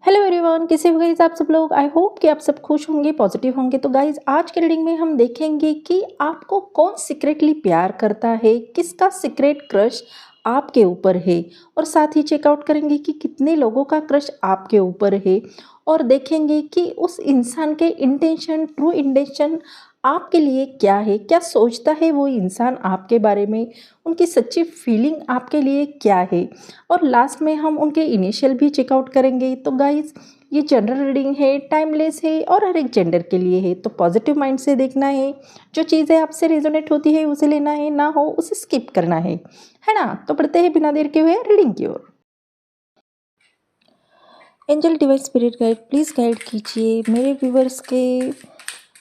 Hello everyone, कैसे हो guys आप सब लोग। आई होप कि आप सब खुश होंगे, पॉजिटिव होंगे। तो गाइस आज के रीडिंग में हम देखेंगे कि आपको कौन सीक्रेटली प्यार करता है, किसका सीक्रेट क्रश आपके ऊपर है, और साथ ही चेकआउट करेंगे कि कितने लोगों का क्रश आपके ऊपर है, और देखेंगे कि उस इंसान के इंटेंशन, ट्रू इंटेंशन आपके लिए क्या है, क्या सोचता है वो इंसान आपके बारे में, उनकी सच्ची फीलिंग आपके लिए क्या है, और लास्ट में हम उनके इनिशियल भी चेकआउट करेंगे। तो गाइस ये जनरल रीडिंग है, टाइमलेस है और हर एक जेंडर के लिए है। तो पॉजिटिव माइंड से देखना है, जो चीज़ें आपसे रेजोनेट होती है उसे लेना है, ना हो उसे स्किप करना है ना। तो बढ़ते हैं बिना देर के हुए रीडिंग की ओर। Angel divine spirit guide please guide कीजिए मेरे व्यूवर्स के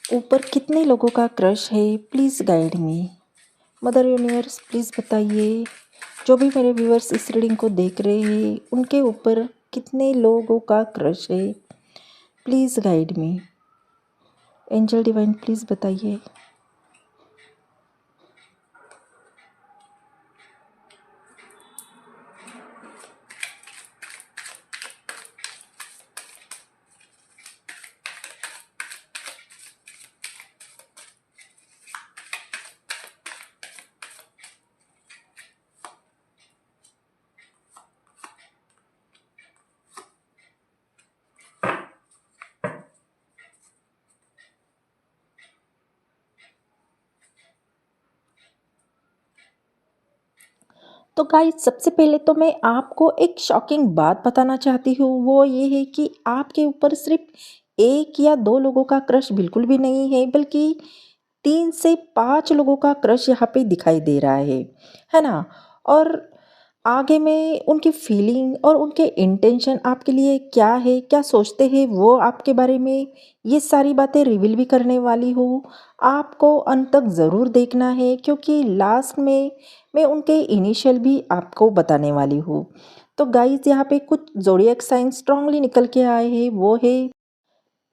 ऊपर कितने लोगों का क्रश है, please guide me. Mother universe please बताइए, जो भी मेरे व्यूअर्स इस रीडिंग को देख रहे हैं उनके ऊपर कितने लोगों का क्रश है, please guide me. Angel divine please बताइए। तो गाइस सबसे पहले तो मैं आपको एक शॉकिंग बात बताना चाहती हूँ, वो ये है कि आपके ऊपर सिर्फ एक या दो लोगों का क्रश बिल्कुल भी नहीं है, बल्कि 3 से 5 लोगों का क्रश यहाँ पे दिखाई दे रहा है ना? और आगे में उनकी फीलिंग और उनके इंटेंशन आपके लिए क्या है, क्या सोचते हैं वो आपके बारे में, ये सारी बातें रिवील भी करने वाली हूँ। आपको अंत तक ज़रूर देखना है, क्योंकि लास्ट में मैं उनके इनिशियल भी आपको बताने वाली हूँ। तो गाइस यहाँ पे कुछ ज़ोडिएक साइन स्ट्रांगली निकल के आए हैं, वो है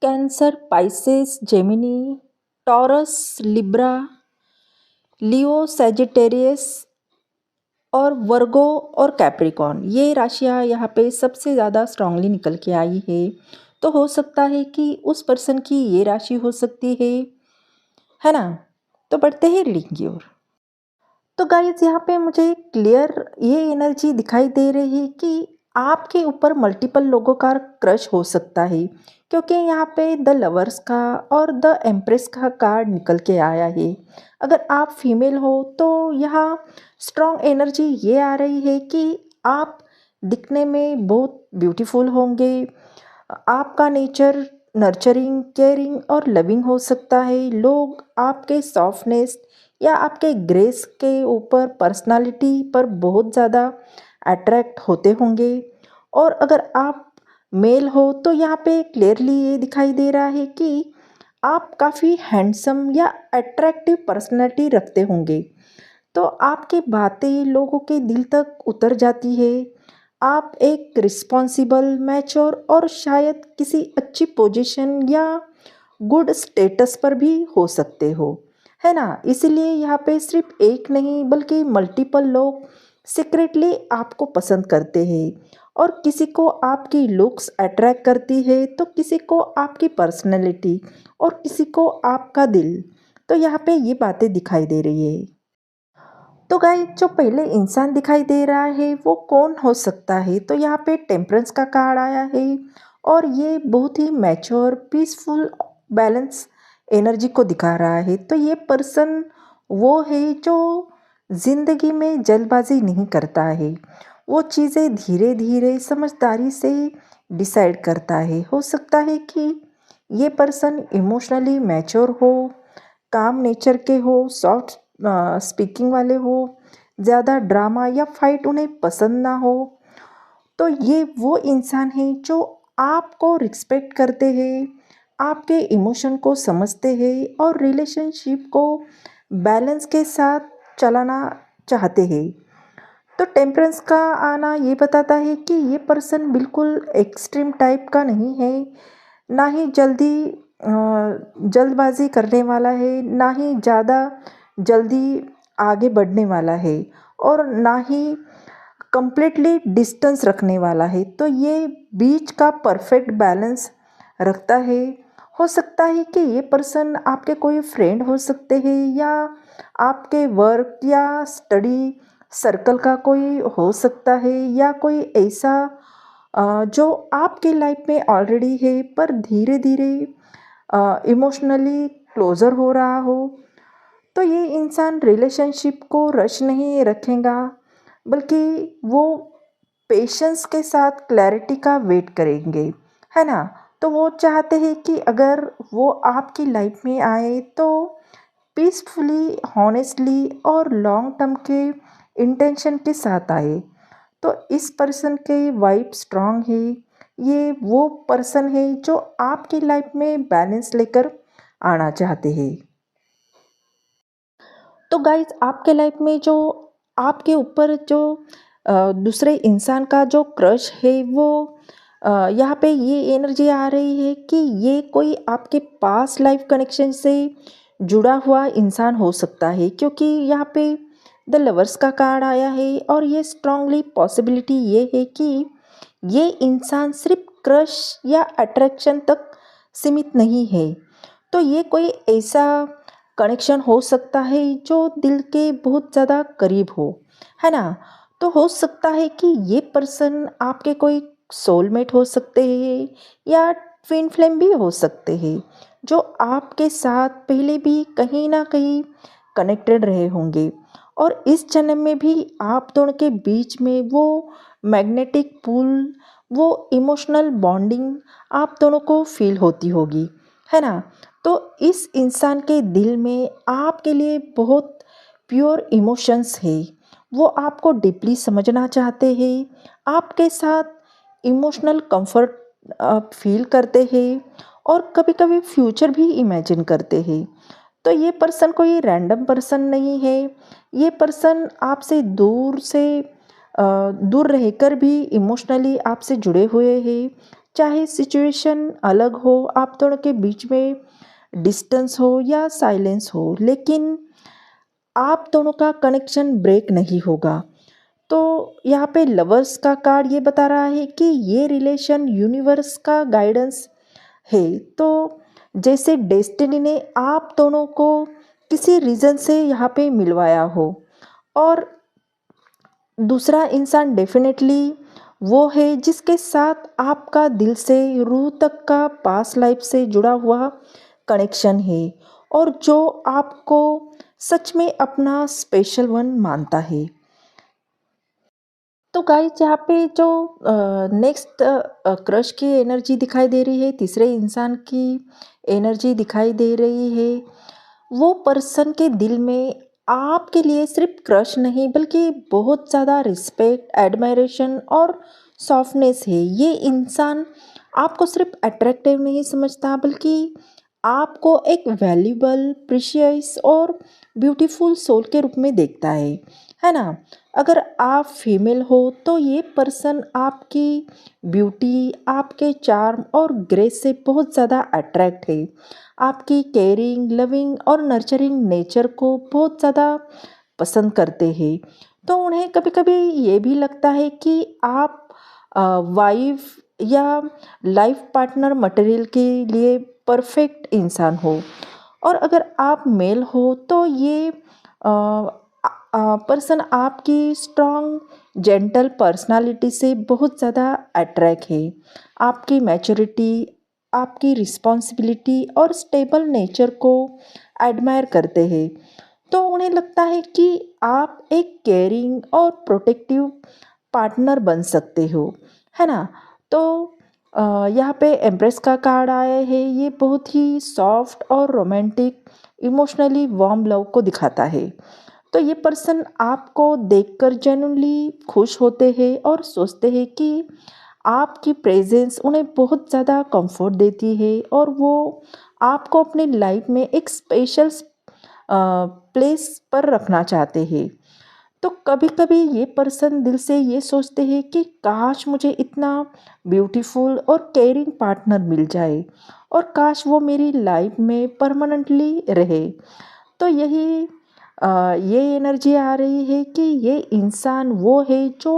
Cancer, Pisces, Gemini, Taurus, Libra, Leo, Sagittarius और वर्गो और कैप्रिकॉर्न। ये राशियाँ यहाँ पे सबसे ज़्यादा स्ट्रांगली निकल के आई है। तो हो सकता है कि उस पर्सन की ये राशि हो सकती है ना। तो बढ़ते हैं रीडिंग की ओर। तो गाइस यहाँ पे मुझे क्लियर ये एनर्जी दिखाई दे रही है कि आपके ऊपर मल्टीपल लोगों का क्रश हो सकता है, क्योंकि यहाँ पे द लवर्स का और द एम्प्रेस का कार्ड निकल के आया है। अगर आप फीमेल हो तो यहाँ स्ट्रॉन्ग एनर्जी ये आ रही है कि आप दिखने में बहुत ब्यूटीफुल होंगे। आपका नेचर नर्चरिंग, केयरिंग और लविंग हो सकता है। लोग आपके सॉफ्टनेस या आपके ग्रेस के ऊपर, पर्सनालिटी पर बहुत ज़्यादा अट्रैक्ट होते होंगे। और अगर आप मेल हो तो यहाँ पे क्लियरली ये दिखाई दे रहा है कि आप काफ़ी हैंडसम या अट्रैक्टिव पर्सनालिटी रखते होंगे। तो आपकी बातें लोगों के दिल तक उतर जाती है। आप एक रिस्पॉन्सिबल, मैच्योर और शायद किसी अच्छी पोजीशन या गुड स्टेटस पर भी हो सकते हो, है ना। इसीलिए यहाँ पे सिर्फ एक नहीं बल्कि मल्टीपल लोग सीक्रेटली आपको पसंद करते हैं। और किसी को आपकी लुक्स अट्रैक्ट करती है, तो किसी को आपकी पर्सनैलिटी और किसी को आपका दिल। तो यहाँ पे ये बातें दिखाई दे रही है। तो गाइस जो पहले इंसान दिखाई दे रहा है वो कौन हो सकता है। तो यहाँ पे टेम्परेंस का कार्ड आया है, और ये बहुत ही मैच्योर, पीसफुल, बैलेंस एनर्जी को दिखा रहा है। तो ये पर्सन वो है जो ज़िंदगी में जल्दबाजी नहीं करता है। वो चीज़ें धीरे धीरे समझदारी से डिसाइड करता है। हो सकता है कि ये पर्सन इमोशनली मैच्योर हो, काम नेचर के हो, सॉफ्ट स्पीकिंग वाले हो, ज़्यादा ड्रामा या फाइट उन्हें पसंद ना हो। तो ये वो इंसान है जो आपको रिस्पेक्ट करते हैं, आपके इमोशन को समझते हैं और रिलेशनशिप को बैलेंस के साथ चलाना चाहते हैं। तो टेम्परेंस का आना ये बताता है कि ये पर्सन बिल्कुल एक्सट्रीम टाइप का नहीं है, ना ही जल्दबाजी करने वाला है, ना ही ज़्यादा जल्दी आगे बढ़ने वाला है, और ना ही कंप्लीटली डिस्टेंस रखने वाला है। तो ये बीच का परफेक्ट बैलेंस रखता है। हो सकता है कि ये पर्सन आपके कोई फ्रेंड हो सकते हैं, या आपके वर्क या स्टडी सर्कल का कोई हो सकता है, या कोई ऐसा जो आपके लाइफ में ऑलरेडी है पर धीरे धीरे इमोशनली क्लोज़र हो रहा हो। तो ये इंसान रिलेशनशिप को रश नहीं रखेगा, बल्कि वो पेशेंस के साथ क्लैरिटी का वेट करेंगे, है ना। तो वो चाहते हैं कि अगर वो आपकी लाइफ में आए तो पीसफुली, हॉनेस्टली और लॉन्ग टर्म के इंटेंशन के साथ आए। तो इस पर्सन के वाइब स्ट्रांग है। ये वो पर्सन है जो आपकी लाइफ में बैलेंस लेकर आना चाहते हैं। तो गाइज, आपके लाइफ में जो आपके ऊपर जो दूसरे इंसान का जो क्रश है, वो यहाँ पे ये एनर्जी आ रही है कि ये कोई आपके पास लाइफ कनेक्शन से जुड़ा हुआ इंसान हो सकता है, क्योंकि यहाँ पे द लवर्स का कार्ड आया है। और ये स्ट्रांगली पॉसिबिलिटी ये है कि ये इंसान सिर्फ क्रश या अट्रैक्शन तक सीमित नहीं है। तो ये कोई ऐसा कनेक्शन हो सकता है जो दिल के बहुत ज़्यादा करीब हो, है ना। तो हो सकता है कि ये पर्सन आपके कोई सोलमेट हो सकते हैं, या ट्विन फ्लेम भी हो सकते हैं, जो आपके साथ पहले भी कहीं ना कहीं कनेक्टेड रहे होंगे। और इस जन्म में भी आप दोनों के बीच में वो मैग्नेटिक पुल, वो इमोशनल बॉन्डिंग आप दोनों को फील होती होगी, है ना। तो इस इंसान के दिल में आपके लिए बहुत प्योर इमोशंस है। वो आपको डीपली समझना चाहते हैं, आपके साथ इमोशनल कंफर्ट फील करते हैं, और कभी कभी फ्यूचर भी इमेजिन करते हैं। तो ये पर्सन कोई रैंडम पर्सन नहीं है। ये पर्सन आपसे दूर रहकर भी इमोशनली आपसे जुड़े हुए हैं। चाहे सिचुएशन अलग हो, आप दोनों के बीच में डिस्टेंस हो या साइलेंस हो, लेकिन आप दोनों का कनेक्शन ब्रेक नहीं होगा। तो यहाँ पे लवर्स का कार्ड ये बता रहा है कि ये रिलेशन यूनिवर्स का गाइडेंस है। तो जैसे डेस्टिनी ने आप दोनों को किसी रीज़न से यहाँ पे मिलवाया हो। और दूसरा इंसान डेफिनेटली वो है जिसके साथ आपका दिल से रूह तक का पास्ट लाइफ से जुड़ा हुआ कनेक्शन है, और जो आपको सच में अपना स्पेशल वन मानता है। तो गाइस, यहाँ पे जो नेक्स्ट क्रश की एनर्जी दिखाई दे रही है, तीसरे इंसान की एनर्जी दिखाई दे रही है। वो पर्सन के दिल में आपके लिए सिर्फ क्रश नहीं, बल्कि बहुत ज़्यादा रिस्पेक्ट, एडमायरेशन और सॉफ्टनेस है। ये इंसान आपको सिर्फ अट्रैक्टिव नहीं समझता, बल्कि आपको एक वैल्यूबल, प्रीशियस और ब्यूटीफुल सोल के रूप में देखता है ना। अगर आप फीमेल हो तो ये पर्सन आपकी ब्यूटी, आपके चार्म और ग्रेस से बहुत ज़्यादा अट्रैक्ट है। आपकी केयरिंग, लविंग और नर्चरिंग नेचर को बहुत ज़्यादा पसंद करते हैं। तो उन्हें कभी कभी ये भी लगता है कि आप वाइफ या लाइफ पार्टनर मटेरियल के लिए परफेक्ट इंसान हो। और अगर आप मेल हो तो ये पर्सन आपकी स्ट्रॉन्ग जेंटल पर्सनालिटी से बहुत ज़्यादा अट्रैक्ट है। आपकी मैच्योरिटी, आपकी रिस्पॉन्सिबिलिटी और स्टेबल नेचर को एडमायर करते हैं। तो उन्हें लगता है कि आप एक केयरिंग और प्रोटेक्टिव पार्टनर बन सकते हो, है ना। तो यहाँ पे एम्प्रेस का कार्ड आया है। ये बहुत ही सॉफ्ट और रोमांटिक, इमोशनली वार्म लव को दिखाता है। तो ये पर्सन आपको देखकर जेन्युइनली खुश होते हैं और सोचते हैं कि आपकी प्रेजेंस उन्हें बहुत ज़्यादा कंफर्ट देती है, और वो आपको अपनी लाइफ में एक स्पेशल प्लेस पर रखना चाहते हैं। तो कभी कभी ये पर्सन दिल से ये सोचते हैं कि काश मुझे इतना ब्यूटीफुल और केयरिंग पार्टनर मिल जाए, और काश वो मेरी लाइफ में परमानेंटली रहे। तो ये एनर्जी आ रही है कि ये इंसान वो है जो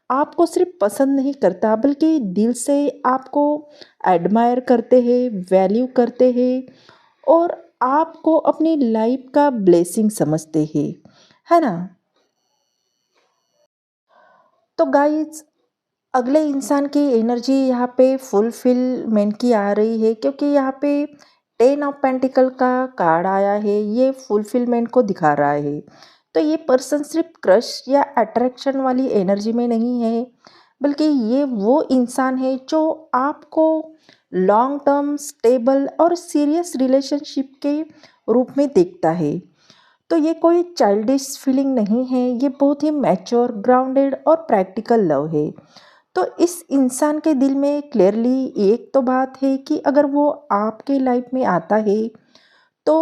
आपको सिर्फ पसंद नहीं करता बल्कि दिल से आपको एडमायर करते हैं, वैल्यू करते हैं और आपको अपनी लाइफ का ब्लेसिंग समझते हैं, है ना? तो गाइस, अगले इंसान की एनर्जी यहाँ पे फुलफिलमेंट की आ रही है क्योंकि यहाँ पे 10 ऑफ पेंटिकल का कार्ड आया है, ये फुलफिलमेंट को दिखा रहा है। तो ये पर्सन सिर्फ क्रश या अट्रैक्शन वाली एनर्जी में नहीं है, बल्कि ये वो इंसान है जो आपको लॉन्ग टर्म स्टेबल और सीरियस रिलेशनशिप के रूप में देखता है। तो ये कोई चाइल्डिश फीलिंग नहीं है, ये बहुत ही मैच्योर, ग्राउंडेड और प्रैक्टिकल लव है। तो इस इंसान के दिल में क्लियरली एक तो बात है कि अगर वो आपके लाइफ में आता है तो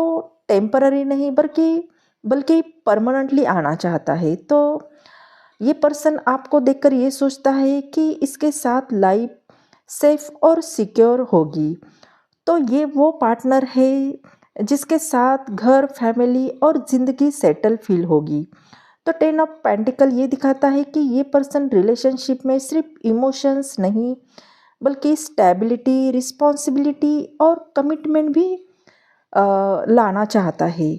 टेम्पररी नहीं बल्कि बल्कि परमानेंटली आना चाहता है। तो ये पर्सन आपको देखकर ये सोचता है कि इसके साथ लाइफ सेफ और सिक्योर होगी। तो ये वो पार्टनर है जिसके साथ घर, फैमिली और ज़िंदगी सेटल फील होगी। तो 10 ऑफ पेंटिकल ये दिखाता है कि ये पर्सन रिलेशनशिप में सिर्फ इमोशंस नहीं बल्कि स्टेबिलिटी, रिस्पॉन्सिबिलिटी और कमिटमेंट भी लाना चाहता है।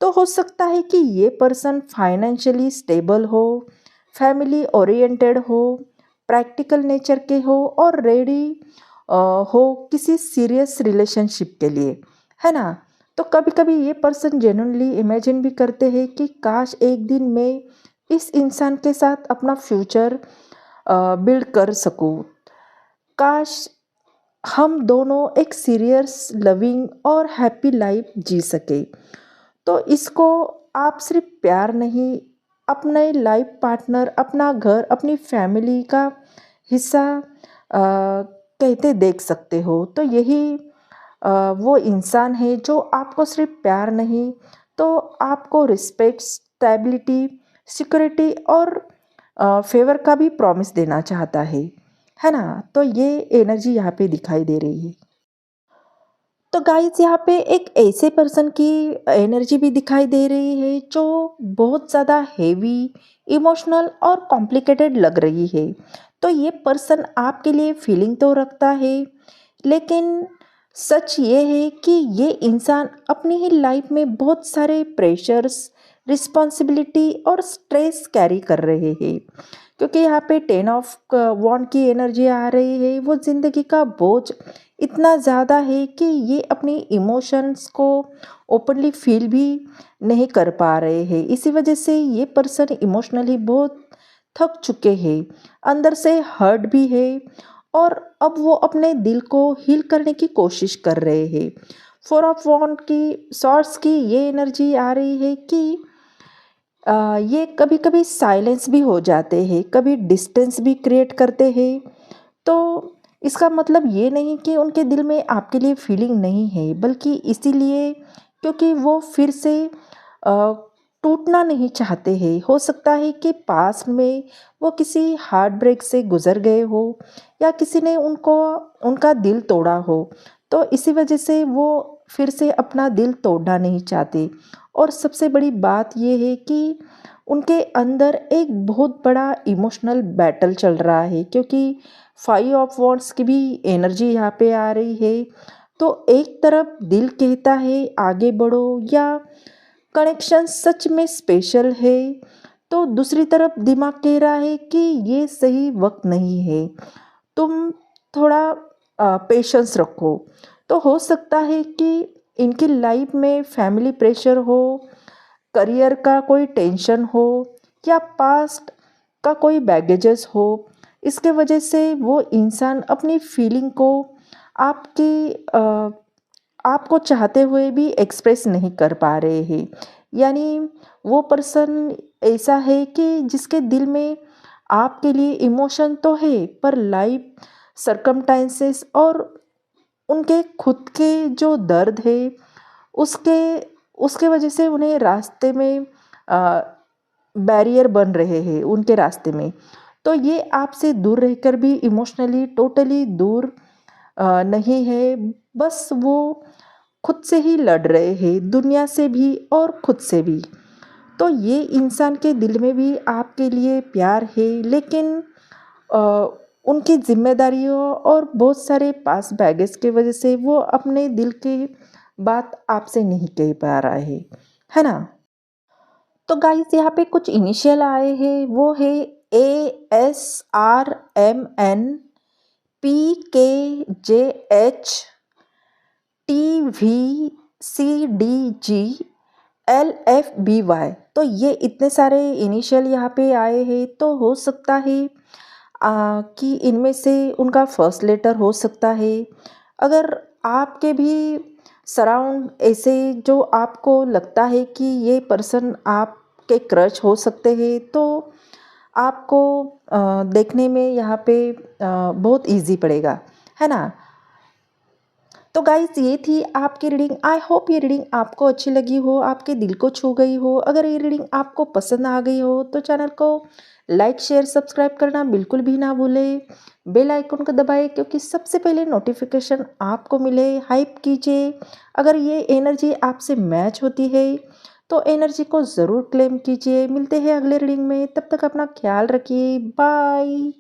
तो हो सकता है कि ये पर्सन फाइनेंशियली स्टेबल हो, फैमिली ओरिएंटेड हो, प्रैक्टिकल नेचर के हो और रेडी हो किसी सीरियस रिलेशनशिप के लिए, है ना? तो कभी कभी ये पर्सन जेन्युइनली इमेजिन भी करते हैं कि काश एक दिन मैं इस इंसान के साथ अपना फ्यूचर बिल्ड कर सकूं, काश हम दोनों एक सीरियस लविंग और हैप्पी लाइफ जी सके। तो इसको आप सिर्फ प्यार नहीं, अपने लाइफ पार्टनर, अपना घर, अपनी फैमिली का हिस्सा कहते देख सकते हो। तो यही वो इंसान है जो आपको सिर्फ प्यार नहीं तो आपको रिस्पेक्ट, स्टेबिलिटी, सिक्योरिटी और फेवर का भी प्रॉमिस देना चाहता है ना? तो ये एनर्जी यहाँ पे दिखाई दे रही है। तो गाइस, यहाँ पे एक ऐसे पर्सन की एनर्जी भी दिखाई दे रही है जो बहुत ज़्यादा हेवी, इमोशनल और कॉम्प्लिकेटेड लग रही है। तो ये पर्सन आपके लिए फीलिंग तो रखता है, लेकिन सच ये है कि ये इंसान अपनी ही लाइफ में बहुत सारे प्रेशर्स, रिस्पॉन्सिबिलिटी और स्ट्रेस कैरी कर रहे हैं। क्योंकि यहाँ पे 10 ऑफ वॉन्ड की एनर्जी आ रही है, वो ज़िंदगी का बोझ इतना ज़्यादा है कि ये अपनी इमोशंस को ओपनली फील भी नहीं कर पा रहे हैं। इसी वजह से ये पर्सन इमोशनली बहुत थक चुके हैं, अंदर से हर्ट भी है और अब वो अपने दिल को हील करने की कोशिश कर रहे हैं। 4 ऑफ वॉन्ड की सॉर्ट्स की ये एनर्जी आ रही है कि ये कभी कभी साइलेंस भी हो जाते हैं, कभी डिस्टेंस भी क्रिएट करते हैं। तो इसका मतलब ये नहीं कि उनके दिल में आपके लिए फीलिंग नहीं है, बल्कि इसीलिए क्योंकि वो फिर से टूटना नहीं चाहते हैं। हो सकता है कि पास्ट में वो किसी हार्ट ब्रेक से गुजर गए हो या किसी ने उनको उनका दिल तोड़ा हो। तो इसी वजह से वो फिर से अपना दिल तोड़ना नहीं चाहते। और सबसे बड़ी बात ये है कि उनके अंदर एक बहुत बड़ा इमोशनल बैटल चल रहा है, क्योंकि 5 ऑफ वॉन्ड्स की भी एनर्जी यहाँ पे आ रही है। तो एक तरफ दिल कहता है आगे बढ़ो या कनेक्शन सच में स्पेशल है, तो दूसरी तरफ दिमाग कह रहा है कि ये सही वक्त नहीं है, तुम थोड़ा पेशेंस रखो। तो हो सकता है कि इनकी लाइफ में फैमिली प्रेशर हो, करियर का कोई टेंशन हो या पास्ट का कोई बैगेजेस हो। इसके वजह से वो इंसान अपनी फीलिंग को आपकी आपको चाहते हुए भी एक्सप्रेस नहीं कर पा रहे हैं। यानी वो पर्सन ऐसा है कि जिसके दिल में आपके लिए इमोशन तो है, पर लाइफ सरकमस्टेंसेस और उनके खुद के जो दर्द है उसके उसके वजह से उन्हें रास्ते में बैरियर बन रहे हैं उनके रास्ते में। तो ये आपसे दूर रहकर भी इमोशनली टोटली दूर नहीं है, बस वो खुद से ही लड़ रहे हैं, दुनिया से भी और खुद से भी। तो ये इंसान के दिल में भी आपके लिए प्यार है, लेकिन अ, उनकी ज़िम्मेदारियों और बहुत सारे पास बैगेज की वजह से वो अपने दिल की बात आपसे नहीं कह पा रहा है ना? तो गाइस यहाँ पे कुछ इनिशियल आए हैं, वो है ASRMN PKJHTVCDG LFBY। तो ये इतने सारे इनिशियल यहाँ पे आए हैं, तो हो सकता है कि इनमें से उनका फर्स्ट लेटर हो सकता है। अगर आपके भी सराउंड ऐसे जो आपको लगता है कि ये पर्सन आपके क्रश हो सकते हैं, तो आपको देखने में यहाँ पे बहुत इजी पड़ेगा, है ना? तो गाइस ये थी आपकी रीडिंग। आई होप ये रीडिंग आपको अच्छी लगी हो, आपके दिल को छू गई हो। अगर ये रीडिंग आपको पसंद आ गई हो तो चैनल को लाइक शेयर सब्सक्राइब करना बिल्कुल भी ना भूलें। बेल आइकन को दबाएं क्योंकि सबसे पहले नोटिफिकेशन आपको मिले। हाइप कीजिए। अगर ये एनर्जी आपसे मैच होती है तो एनर्जी को ज़रूर क्लेम कीजिए। मिलते हैं अगले रीडिंग में, तब तक अपना ख्याल रखिए। बाय।